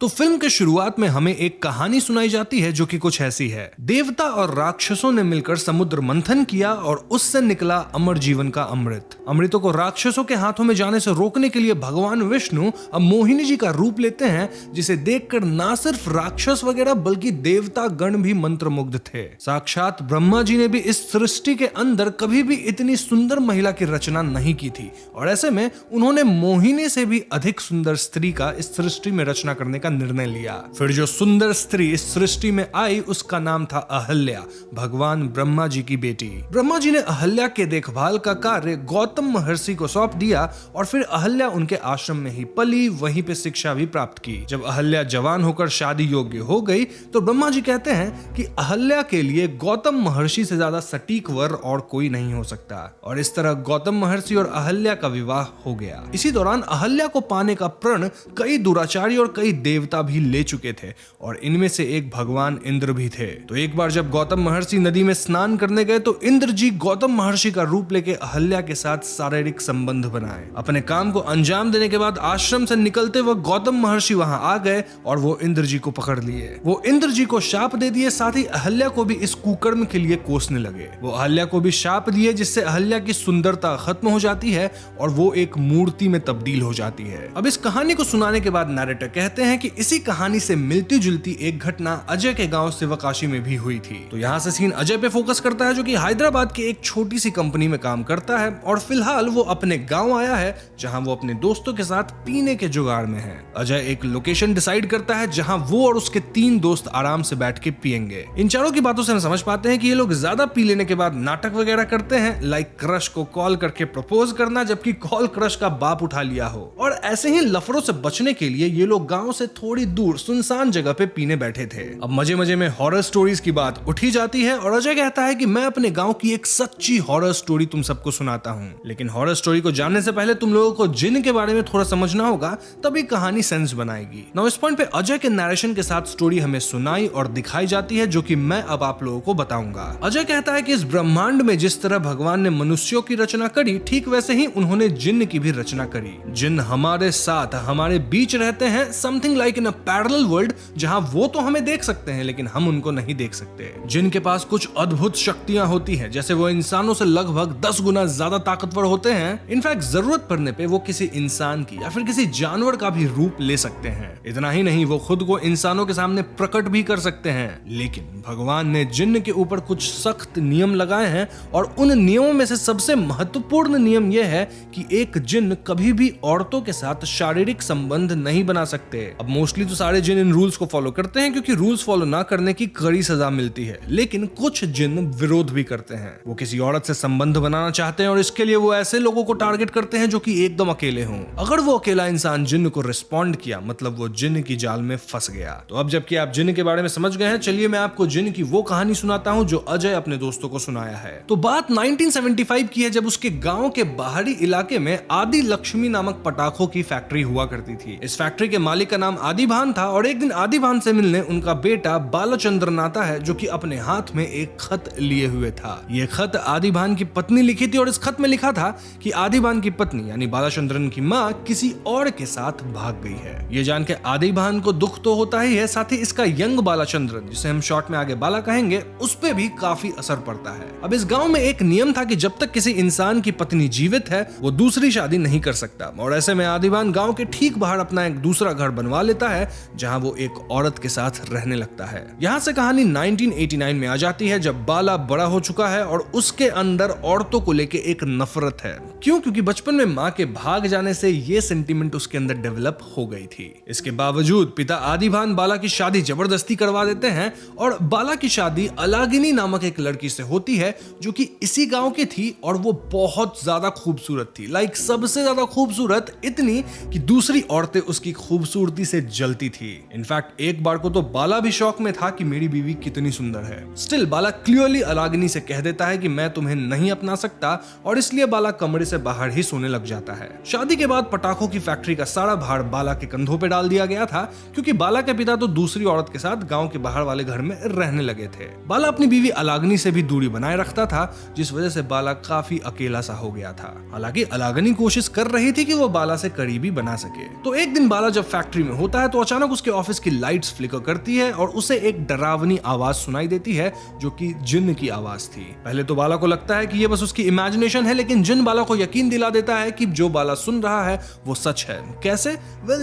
तो फिल्म के शुरुआत में हमें एक कहानी सुनाई जाती है जो कि कुछ ऐसी है। देवता और राक्षसों ने मिलकर समुद्र मंथन किया और उससे निकला अमर जीवन का अमृत। अमृतों को राक्षसों के हाथों में जाने से रोकने के लिए भगवान विष्णु अब मोहिनी जी का रूप लेते हैं, जिसे देखकर ना सिर्फ राक्षस वगैरह बल्कि देवता गण भी मंत्रमुग्ध थे। साक्षात ब्रह्मा जी ने भी इस सृष्टि के अंदर कभी भी इतनी सुंदर महिला की रचना नहीं की थी और ऐसे में उन्होंने मोहिनी से भी अधिक सुंदर स्त्री का इस सृष्टि में रचना करने का निर्णय लिया। फिर जो सुंदर स्त्री इस सृष्टि में आई उसका नाम था अहल्या, भगवान ब्रह्मा जी की बेटी। ब्रह्मा जी ने अहल्या के देखभाल का कार्य गौतम महर्षि को सौंप दिया और फिर अहल्या उनके आश्रम में ही पली, वहीं पे शिक्षा भी प्राप्त की। जब अहल्या जवान होकर शादी योग्य हो गई तो ब्रह्मा जी कहते हैं कि अहल्या के लिए गौतम महर्षि से ज्यादा सटीक वर और कोई नहीं हो सकता और इस तरह गौतम महर्षि और अहल्या का विवाह हो गया। इसी दौरान अहल्या को पाने का प्रण कई दुराचारी और कई देवता भी ले चुके थे और इनमें से एक भगवान इंद्र भी थे। तो एक बार जब गौतम महर्षि नदी में स्नान करने गए तो इंद्र जी गौतम महर्षि का रूप लेके अहल्या के साथ शारीरिक संबंध बनाए। अपने काम को अंजाम देने के बाद आश्रम से निकलते वक्त गौतम महर्षि वहां आ गए और वो इंद्र जी को पकड़ लिए। वो इंद्र जी को शाप दे दिए, साथ ही अहल्या को भी इस कुकर्म के लिए कोसने लगे। वो अहल्या को भी शाप दिए जिससे अहल्या की सुंदरता खत्म हो जाती है और वो एक मूर्ति में तब्दील हो जाती है। अब इस कहानी को सुनाने के बाद नरेटर कहते हैं कि इसी कहानी से मिलती जुलती एक घटना अजय के गांव शिवकाशी में भी हुई थी। तो यहाँ से सीन अजय पे फोकस करता है जो कि हैदराबाद की एक छोटी सी कंपनी में काम करता है और फिलहाल वो अपने गांव आया है जहां वो अपने दोस्तों के साथ पीने के जुगाड़ में है। अजय एक लोकेशन डिसाइड करता है जहां वो और उसके 3 दोस्त आराम से बैठ के पियेंगे। इन चारों की बातों से हम समझ पाते हैं कि ये लोग ज्यादा पी लेने के बाद नाटक वगैरह करते हैं, लाइक क्रश को कॉल करके प्रपोज करना जबकि कॉल क्रश का बाप उठा लिया हो। और ऐसे ही लफड़ों से बचने के लिए ये लोग गांव से थोड़ी दूर सुनसान जगह पे पीने बैठे थे। अब मजे मजे में हॉरर स्टोरीज की बात उठी जाती है और अजय कहता है कि मैं अपने गांव की एक सच्ची हॉरर स्टोरी तुम सबको सुनाता हूं, लेकिन हॉरर स्टोरी को जानने से पहले तुम लोगों को जिन के बारे में थोड़ा समझना होगा, तभी कहानी सेंस बनाएगी। नाउ इस पॉइंट पे अजय के नरेशन के साथ स्टोरी हमें सुनाई और दिखाई जाती है जो कि मैं अब आप लोगों को बताऊंगा। अजय कहता है कि इस ब्रह्मांड में जिस तरह भगवान ने मनुष्यों की रचना करी, ठीक वैसे ही उन्होंने जिन्न की भी रचना करी। जिन्न हमारे साथ हमारे बीच रहते हैं, something like in a parallel world, जहां वो तो हमें देख सकते हैं लेकिन हम उनको नहीं देख सकते। जिनके पास कुछ अद्भुत शक्तियां होती हैं, जैसे वो इंसानों से लगभग 10 गुना ज्यादा ताकतवर होते हैं। इनफैक्ट जरूरत पड़ने पे वो किसी इंसान की या फिर किसी जानवर का भी रूप ले सकते हैं। इतना ही नहीं, वो खुद को इंसानों के सामने प्रकट भी कर सकते हैं। लेकिन भगवान ने जिन्न के ऊपर कुछ सख्त नियम लगाए हैं और उन नियमों में से सबसे महत्वपूर्ण नियम यह है कि एक जिन्न कभी भी औरतों के साथ शारीरिक संबंध नहीं बना सकते। अब मोस्टली तो सारे जिन्न इन रूल्स को फॉलो करते हैं क्योंकि रूल्स फॉलो ना करने की कड़ी सजा मिलती है, लेकिन कुछ जिन्न विरोध भी करते हैं। वो किसी औरत से संबंध बनाना चाहते हैं और इसके लिए वो ऐसे लोगों को टारगेट करते हैं जो कि एकदम अकेले हों। अगर वो अकेला इंसान जिन्न को रिस्पॉन्ड किया, मतलब वो जिन्न की जाल में फंस गया। तो अब जबकि आप जिन्न के बारे में समझ गए हैं, चलिए मैं आपको जिन्न की वो कहानी सुनाता हूं जो अजय अपने दोस्तों को सुनाया है। तो बात 1975 की है, जब उसके गांव के बाहरी इलाके में आदि लक्ष्मी नामक पटाखों की फैक्ट्री हुआ करती थी। इस फैक्ट्री के मालिक का नाम आदिभान था और एक दिन आदिभान से मिलने उनका बेटा बालचंद्रन आता है जो कि अपने हाथ में एक खत लिए हुए था। यह खत आदिभान की पत्नी लिखी थी और इस खत में लिखा था कि आदिभान की पत्नी यानी बालचंद्रन की माँ किसी और के साथ भाग गई है। ये जान के आदिभान को दुख तो होता ही है, साथ ही इसका यंग बालचंद्रन, जिसे हम शॉर्ट में आगे बाला कहेंगे, उस पे भी काफी असर पड़ता है। अब इस गांव में एक नियम था कि जब तक किसी इंसान की पत्नी जीवित है वो दूसरी शादी नहीं कर सकता और ऐसे में आदिभान गांव के ठीक बाहर अपना एक दूसरा घर बनवा लेता है जहां वो एक औरत के साथ रहने लगता है। यहाँ से कहानी 1989 में आ जाती है जब बाला बड़ा हो चुका है और उसके अंदर औरतों को लेके एक नफरत है। क्यों? क्योंकि बचपन में माँ के भाग जाने से ये सेंटीमेंट उसके अंदर डेवलप हो गई थी। इसके बावजूद पिता आदिभान बाला की शादी जबरदस्ती करवा देते हैं और बाला की शादी अलागिनी नामक एक लड़की से होती है जो कि इसी गांव की थी और वो बहुत ज्यादा खूबसूरत थी, लाइक सबसे ज्यादा खूबसूरत, इतनी कि दूसरी औरतें उसकी खूबसूरती से जलती थी। इनफैक्ट एक बार को तो बाला भी शौक में था कि मेरी बीवी कितनी सुंदर है। स्टिल बाला क्लियरली अलागिनी से कह देता है कि मैं तुम्हें नहीं अपना सकता और इसलिए बाला कमरे से बाहर ही सोने लग जाता है। शादी के बाद पटाखों की फैक्ट्री का सारा भार बाला के कंधों पे डाल दिया गया था क्योंकि बाला के पिता तो दूसरी औरत के साथ गांव के बाहर वाले घर में रहने लगे थे। बाला अपनी बीवी अलागनी से भी दूरी बनाए रखता था जिस वजह से बाला काफी अकेला सा हो गया था। हालांकि अलागनी कोशिश कर रही थी कि वो बाला से करीबी बना सके। तो एक दिन बाला जब फैक्ट्री में होता होता है तो अचानक उसके ऑफिस की लाइट्स फ्लिकर करती है और उसे एक डरावनी आवाज सुनाई देती है जो कि जिन की आवाज थी। पहले तो बाला को लगता है कि ये बस उसकी इमेजिनेशन है, लेकिन जिन बाला को यकीन दिला देता है कि जो बाला सुन रहा है वो सच है। कैसे?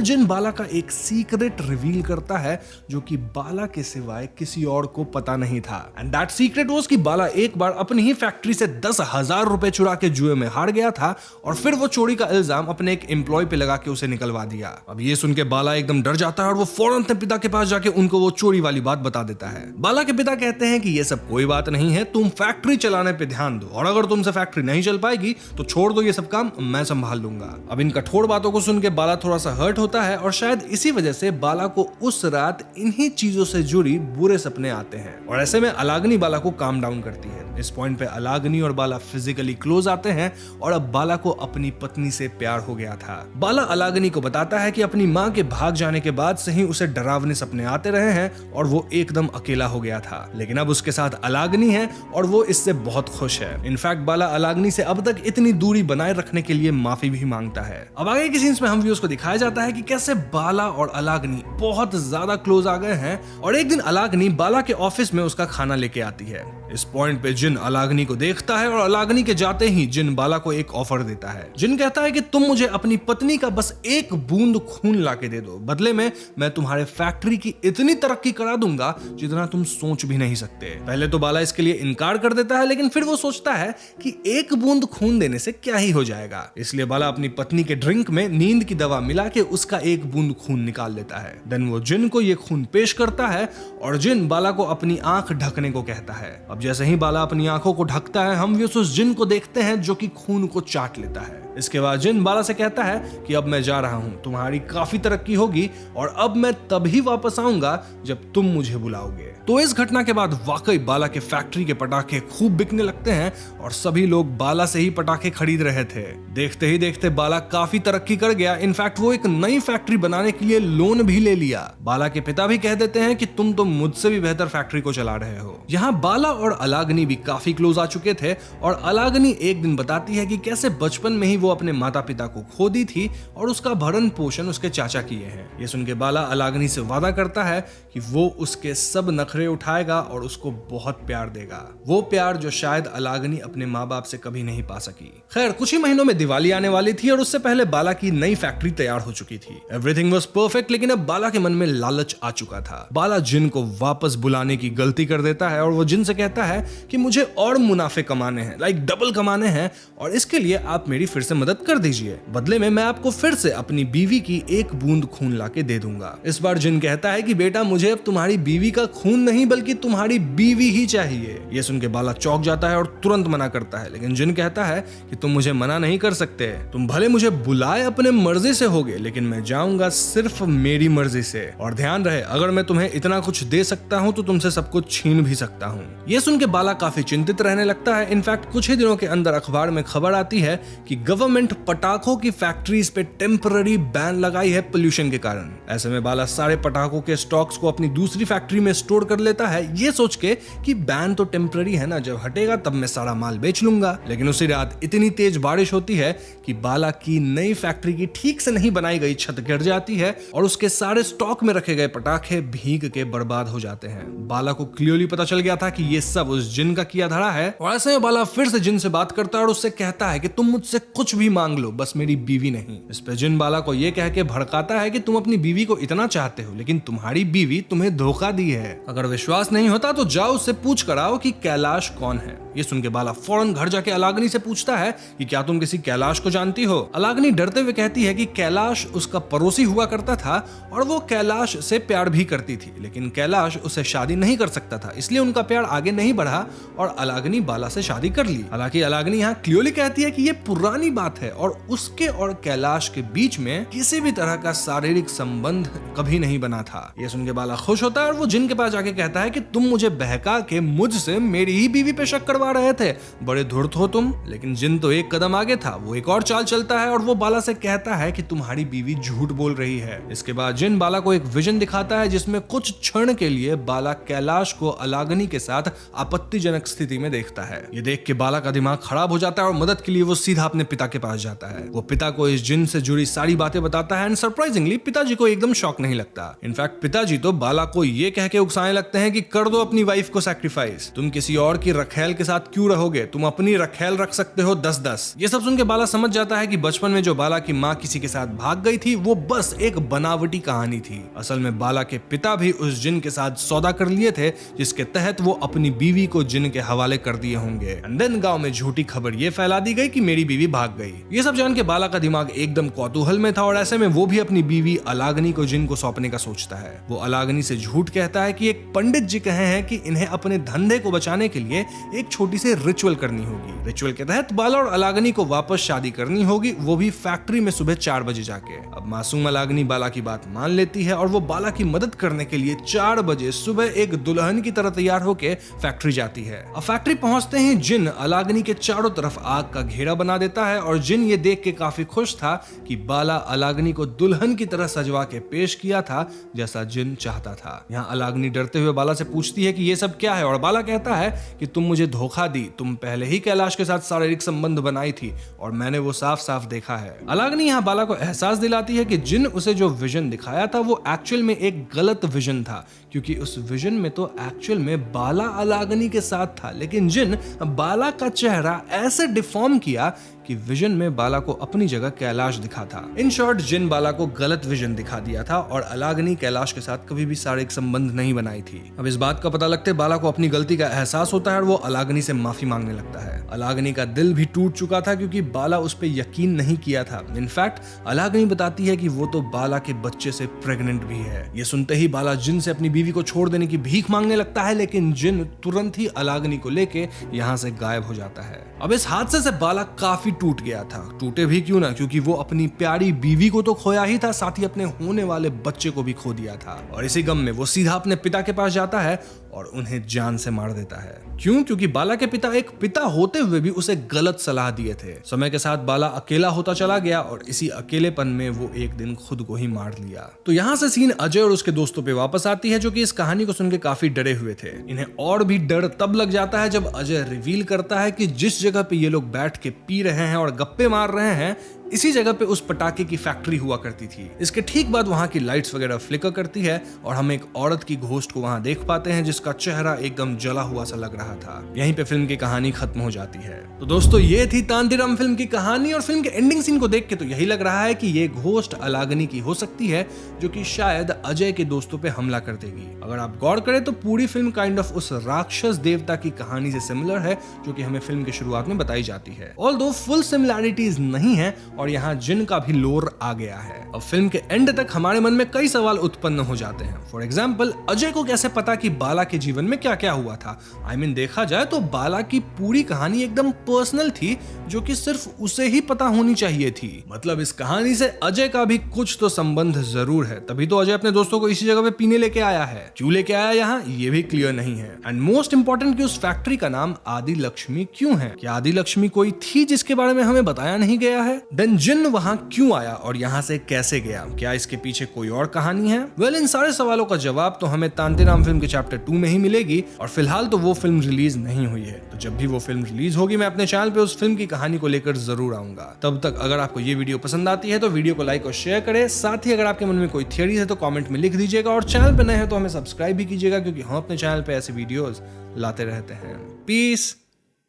जिन बाला का एक सीक्रेट रिवील करता है जो कि बाला के सिवाय किसी और को पता नहीं था। एंड दैट सीक्रेट वाज कि बाला एक बार अपनी ही फैक्ट्री से 10,000 रुपए चुरा के जुए में हार गया था और फिर वो चोरी का इल्जाम अपने एक एम्प्लॉय पे लगा के उसे निकलवा दिया। अब ये सुन के बाला एकदम डर जाता है और वो फौरन अपने पिता के पास जाके उनको वो चोरी वाली बात बता देता है। बाला के पिता कहते हैं कि ये सब कोई बात नहीं है, तुम फैक्ट्री चलाने पे ध्यान दो और अगर तुमसे फैक्ट्री नहीं चल पाएगी तो छोड़ दो, ये सब काम मैं संभाल लूंगा। अब इन कठोर बातों को सुन के बाला थोड़ा सा हर्ट होता है और शायद इसी वजह से बाला को उस रात इन्हीं चीजों से जुड़ी बुरे सपने आते हैं और ऐसे में अलागनी बाला को काम डाउन करती है। इस पॉइंट पे अलागनी और बाला फिजिकली क्लोज आते हैं और अब बाला को अपनी पत्नी से प्यार हो गया था। बाला अलागनी को बताता है कि अपनी मां के भाग जाने के बाद से ही उसे डरावने सपने आते रहे हैं और वो एकदम अकेला हो गया था, लेकिन अब उसके साथ अलागनी है और वो इससे बहुत खुश है। इनफैक्ट बाला अलागनी से अब तक इतनी दूरी बनाए रखने के लिए माफी भी मांगता है। अब आगे के सीन्स में हम व्यूअर्स को दिखाया जाता है कि कैसे बाला और अलागनी बहुत ज्यादा क्लोज आ गए हैं और एक दिन अलागनी बाला के ऑफिस में उसका खाना लेके आती है। इस पॉइंट पे जिन अलागनी को देखता है और अलागनी के जाते ही जिन बाला को एक ऑफर देता है। जिन कहता है कि तुम मुझे अपनी पत्नी का बस एक बूंद खून लाके दे दो, बदले में मैं तुम्हारे फैक्ट्री की इतनी तरक्की करा दूंगा जितना तुम सोच भी नहीं सकते। पहले तो बाला इसके लिए इनकार कर देता है, लेकिन फिर वो सोचता है कि एक बूंद खून देने से क्या ही हो जाएगा, इसलिए बाला अपनी पत्नी के ड्रिंक में नींद की दवा मिला के उसका एक बूंद खून निकाल लेता है। देन वो जिन को ये खून पेश करता है और जिन बाला को अपनी आंख ढकने को कहता है। अब जैसे ही बाला अपनी आंखों को ढकता है हम उस जिन को देखते हैं जो कि खून को चाट लेता है। इसके बाद जिन बाला से कहता है कि अब मैं जा रहा हूं, तुम्हारी काफी तरक्की होगी और अब मैं तभी वापस आऊंगा जब तुम मुझे बुलाओगे। तो इस घटना के बाद वाकई बाला के फैक्ट्री के पटाखे खूब बिकने लगते हैं और सभी लोग बाला से ही पटाखे खरीद रहे थे। देखते ही देखते बाला काफी तरक्की कर गया। इनफैक्ट वो एक नई फैक्ट्री बनाने के लिए लोन भी ले लिया। बाला के पिता भी कह देते हैं कि तुम तो मुझसे भी बेहतर फैक्ट्री को चला रहे हो। यहाँ बाला और अलागनी भी काफी क्लोज आ चुके थे और अलागनी एक दिन बताती है कि कैसे बचपन में ही वो अपने माता पिता को खो दी थी और उसका भरण पोषण उसके चाचा किए हैं। ये सुन के बाला अलागनी से वादा करता है कि वो उसके सब नखरे उठाएगा और उसको बहुत प्यार देगा, वो प्यार जो शायद अलागनी अपने माँ बाप से कभी नहीं पा सकी। खैर कुछ ही महीनों में दिवाली आने वाली थी और उससे पहले बाला की नई फैक्ट्री तैयार हो चुकी थी। एवरीथिंग वाज परफेक्ट, लेकिन अब बाला के मन में लालच आ चुका था। बाला जिन को वापस बुलाने की गलती कर देता है और वो जिन से कहता है कि मुझे और मुनाफे कमाने हैं, लाइक डबल कमाने हैं और इसके लिए आप मेरी फिर से मदद कर दीजिए। बदले में मैं आपको फिर से अपनी बीवी की एक बूंद खून लाके दे दूंगा। इस बार जिन कहता है कि बेटा मुझे अब तुम्हारी बीवी का खून नहीं बल्कि तुम्हारी बीवी ही चाहिए। ये सुन के बाला चौंक जाता है और तुरंत मना करता है, लेकिन जिन कहता है कि तुम मुझे मना नहीं कर सकते, तुम भले मुझे बुलाए अपने मर्जी से होगे लेकिन मैं जाऊंगा सिर्फ मेरी मर्जी से। और ध्यान रहे अगर मैं तुम्हें इतना कुछ दे सकता हूं तो तुमसे सब कुछ छीन भी सकता हूं। ये सुन के बाला काफी चिंतित रहने लगता है। इनफैक्ट कुछ ही दिनों के अंदर अखबार में खबर आती है कि गवर्नमेंट पटाखों की फैक्ट्रीज पे टेम्पररी बैन लगाई है पोल्यूशन के कारण। ऐसे में बाला सारे पटाखों के स्टॉक्स को अपनी दूसरी फैक्ट्री में स्टोर कर लेता है, ये सोच के कि बैन तो टेम्पररी है ना, जब हटेगा तब मैं सारा माल बेच लूंगा। लेकिन उसी रात इतनी तेज बारिश होती है कि बाला की नई फैक्ट्री की ठीक से नहीं बनाई गई छत गिर जाती है और उसके सारे स्टॉक में रखे गए पटाखे भीग के बर्बाद हो जाते हैं। बाला को क्लियरली पता चल गया था कि ये सब उस जिन का किया धड़ा है और ऐसे में बाला फिर से जिन से बात करता है और उससे कहता है कि तुम मुझसे कुछ भी मांग लो, बस मेरी बीवी नहीं। इस पे जिन बाला को ये कह के भड़काता है कि तुम अपनी बीवी को इतना चाहते हो लेकिन तुम्हारी बीवी तुम्हें धोखा दी है। अगर विश्वास नहीं होता तो जाओ उससे पूछ कर आओ कि कैलाश कौन है। ये सुन के बाला फौरन घर जाके अलागनी से पूछता है कि क्या तुम किसी कैलाश को जानती हो। अलागनी डरते हुए कहती है कि कैलाश उसका पड़ोसी हुआ करता था और वो कैलाश से प्यार भी करती थी, लेकिन कैलाश उसे शादी नहीं कर सकता था, इसलिए उनका प्यार आगे नहीं बढ़ा और अलागनी बाला से शादी कर ली। हालांकि अलागनी यहाँ क्लियरली कहती है कि ये पुरानी बात है और उसके और कैलाश के बीच में किसी भी तरह का शारीरिक संबंध कभी नहीं बना था। ये सुन के बाला खुश होता है और वो जिन के पास जाके कहता है कि तुम मुझे बहका के मुझसे मेरी ही बीवी पे शक करवा रहे थे, बड़े धूर्त हो तुम। लेकिन जिन तो एक कदम आगे था, वो एक और चाल चलता है और वो बाला से कहता है कि तुम्हारी बीवी झूठ बोल रही है। इसके बाद जिन बाला को एक विजन दिखाता है जिसमें कुछ क्षण के लिए बाला कैलाश को अलागनी के साथ आपत्तिजनक स्थिति में देखता है। ये देख के बाला का दिमाग खराब हो जाता है और मदद के लिए वो सीधा अपने पिता पिता के पास जाता है। वो पिता को इस जिन से जुड़ी सारी बातें बताता है एंड सरप्राइजिंगली पिताजी को एकदम शॉक नहीं लगता। इनफैक्ट पिताजी तो बाला को ये कह के उकसाने लगते हैं कि कर दो अपनी वाइफ को सैक्रिफाइस, तुम किसी और की रखेल के साथ क्यों रहोगे, तुम अपनी रखेल रख सकते हो 10-10। ये सब सुन के बाला समझ जाता है कि बचपन में जो बाला की माँ किसी के साथ भाग गई थी वो बस एक बनावटी कहानी थी। असल में बाला के पिता भी उस जिन के साथ सौदा कर लिए थे जिसके तहत वो अपनी बीवी को जिन के हवाले कर दिए होंगे। एंड देन गांव में झूठी खबर ये फैला दी गई कि मेरी बीवी भाग गई। ये सब जान के बाला का दिमाग एकदम कौतूहल में था और ऐसे में वो भी अपनी बीवी अलागनी को जिन को सौंपने का सोचता है। वो अलागनी से झूठ कहता है कि एक पंडित जी कहे हैं कि इन्हें अपने धंधे को बचाने के लिए एक छोटी सी रिचुअल करनी होगी। रिचुअल के तहत बाला और अलागनी को वापस शादी करनी होगी, वो भी फैक्ट्री में सुबह 4 बजे जाके। अब मासूम अलागनी बाला की बात मान लेती है और वो बाला की मदद करने के लिए 4 बजे सुबह एक दुल्हन की तरह तैयार होके फैक्ट्री जाती है। अब फैक्ट्री पहुंचते ही जिन अलागनी के चारों तरफ आग का घेरा बना देता है और जिन ये देख के काफी खुश था कि बाला अलागनी को दुल्हन की तरह सजवा के पेश किया था जैसा जिन चाहता था। यहाँ अलागनी डरते हुए बाला से पूछती है कि ये सब क्या है और बाला कहता है कि तुम मुझे धोखा दी, तुम पहले ही कैलाश के साथ शारीरिक संबंध बनाई थी और मैंने वो साफ साफ देखा है। अलागनी यहाँ बाला को एहसास दिलाती है कि जिन उसे जो विजन दिखाया था वो एक्चुअल में एक गलत विजन था, क्योंकि उस विजन में तो एक्चुअल में बाला अलागनी के साथ था, लेकिन जिन बाला का चेहरा ऐसे डिफॉर्म किया कि विजन में बाला को अपनी जगह कैलाश दिखा था। इन शॉर्ट जिन बाला को गलत विजन दिखा दिया था और अलागनी कैलाश के साथ कभी भी शारीरिक संबंध नहीं बनाई थी। अब इस बात का पता लगते बाला को अपनी गलती का एहसास होता है और वो अलागनी से माफी मांगने लगता है। अलागनी का दिल भी टूट चुका था क्योंकि बाला उस पर यकीन नहीं किया था। इनफैक्ट अलागनी बताती है कि वो तो बाला के बच्चे से प्रेग्नेंट भी है। ये सुनते ही बाला जिन से अपनी बीवी को छोड़ देने की भीख मांगने लगता है, लेकिन जिन तुरंत ही अलागनी को लेके यहाँ से गायब हो जाता है। अब इस हादसे से बाला काफी टूट गया था। टूटे भी क्यों ना, क्योंकि वो अपनी प्यारी बीवी को तो खोया ही था, साथ ही अपने होने वाले बच्चे को भी खो दिया था। और इसी गम में वो सीधा अपने पिता के पास जाता है और उन्हें जान से मार देता है। क्यों? क्योंकि बाला के पिता एक पिता होते हुए भी उसे गलत सलाह दिए थे। समय के साथ बाला अकेला होता चला गया और इसी अकेलेपन में वो एक दिन खुद को ही मार लिया। तो यहाँ से सीन अजय और उसके दोस्तों पे वापस आती है, जो कि इस कहानी को सुन के काफी डरे हुए थे। इन्हें और भी डर तब लग जाता है जब अजय रिवील करता है कि जिस जगह पे ये लोग बैठ के पी रहे हैं और गप्पे मार रहे हैं, इसी जगह पे उस पटाखे की फैक्ट्री हुआ करती थी। इसके ठीक बाद वहां की लाइट्स वगैरह फ्लिकर करती है और हम एक औरत की घोस्ट को वहां देख पाते हैं जिसका चेहरा एकदम जला हुआ सा लग रहा था। यहीं पे फिल्म की कहानी खत्म हो जाती है। तो दोस्तों ये थी तांतीराम फिल्म की कहानी और फिल्म के एंडिंग सीन को देख के तो यही लग रहा है कि ये घोस्ट अलागनी की हो सकती है, जो कि शायद अजय के दोस्तों पे हमला कर देगी। अगर आप गौर करें तो पूरी फिल्म काइंड ऑफ उस राक्षस देवता की कहानी से सिमिलर है जो कि हमें फिल्म की शुरुआत में बताई जाती है। ऑल्दो फुल सिमिलैरिटीज नहीं है और यहाँ जिन का भी लोर आ गया है। अब फिल्म के एंड तक हमारे मन में कई सवाल उत्पन्न हो जाते हैं। फॉर एग्जाम्पल, अजय को कैसे पता कि बाला के जीवन में क्या क्या हुआ था? I mean, देखा जाए तो बाला की पूरी कहानी एकदम पर्सनल थी, जो कि सिर्फ उसे ही पता होनी चाहिए थी। मतलब इस कहानी से अजय का भी कुछ तो संबंध जरूर है, तभी तो अजय अपने दोस्तों को इसी जगह पे पीने लेके आया है। क्यों लेके आया यहाँ, ये भी क्लियर नहीं है। एंड मोस्ट इंपॉर्टेंट कि उस फैक्ट्री का नाम आदि लक्ष्मी क्यों है? क्या आदि लक्ष्मी कोई थी जिसके बारे में हमें बताया नहीं गया है? देन जिन वहां क्यों आया और यहाँ से कैसे गया? क्या इसके पीछे कोई और कहानी है? वेल, इन सारे सवालों का जवाब तो हमें तांतीराम फिल्म के चैप्टर 2 में ही मिलेगी और फिलहाल तो वो फिल्म रिलीज नहीं हुई है। तो जब भी वो फिल्म रिलीज होगी मैं अपने चैनल पे उस फिल्म की कहानी को लेकर जरूर आऊंगा। तब तक अगर आपको ये वीडियो पसंद आती है तो वीडियो को लाइक और शेयर करें। साथ ही अगर आपके मन में कोई थियरी है तो कमेंट में लिख दीजिएगा और चैनल पे नए हैं तो हमें सब्सक्राइब भी कीजिएगा, क्योंकि हम अपने चैनल पे ऐसे वीडियोस लाते रहते हैं। पीस।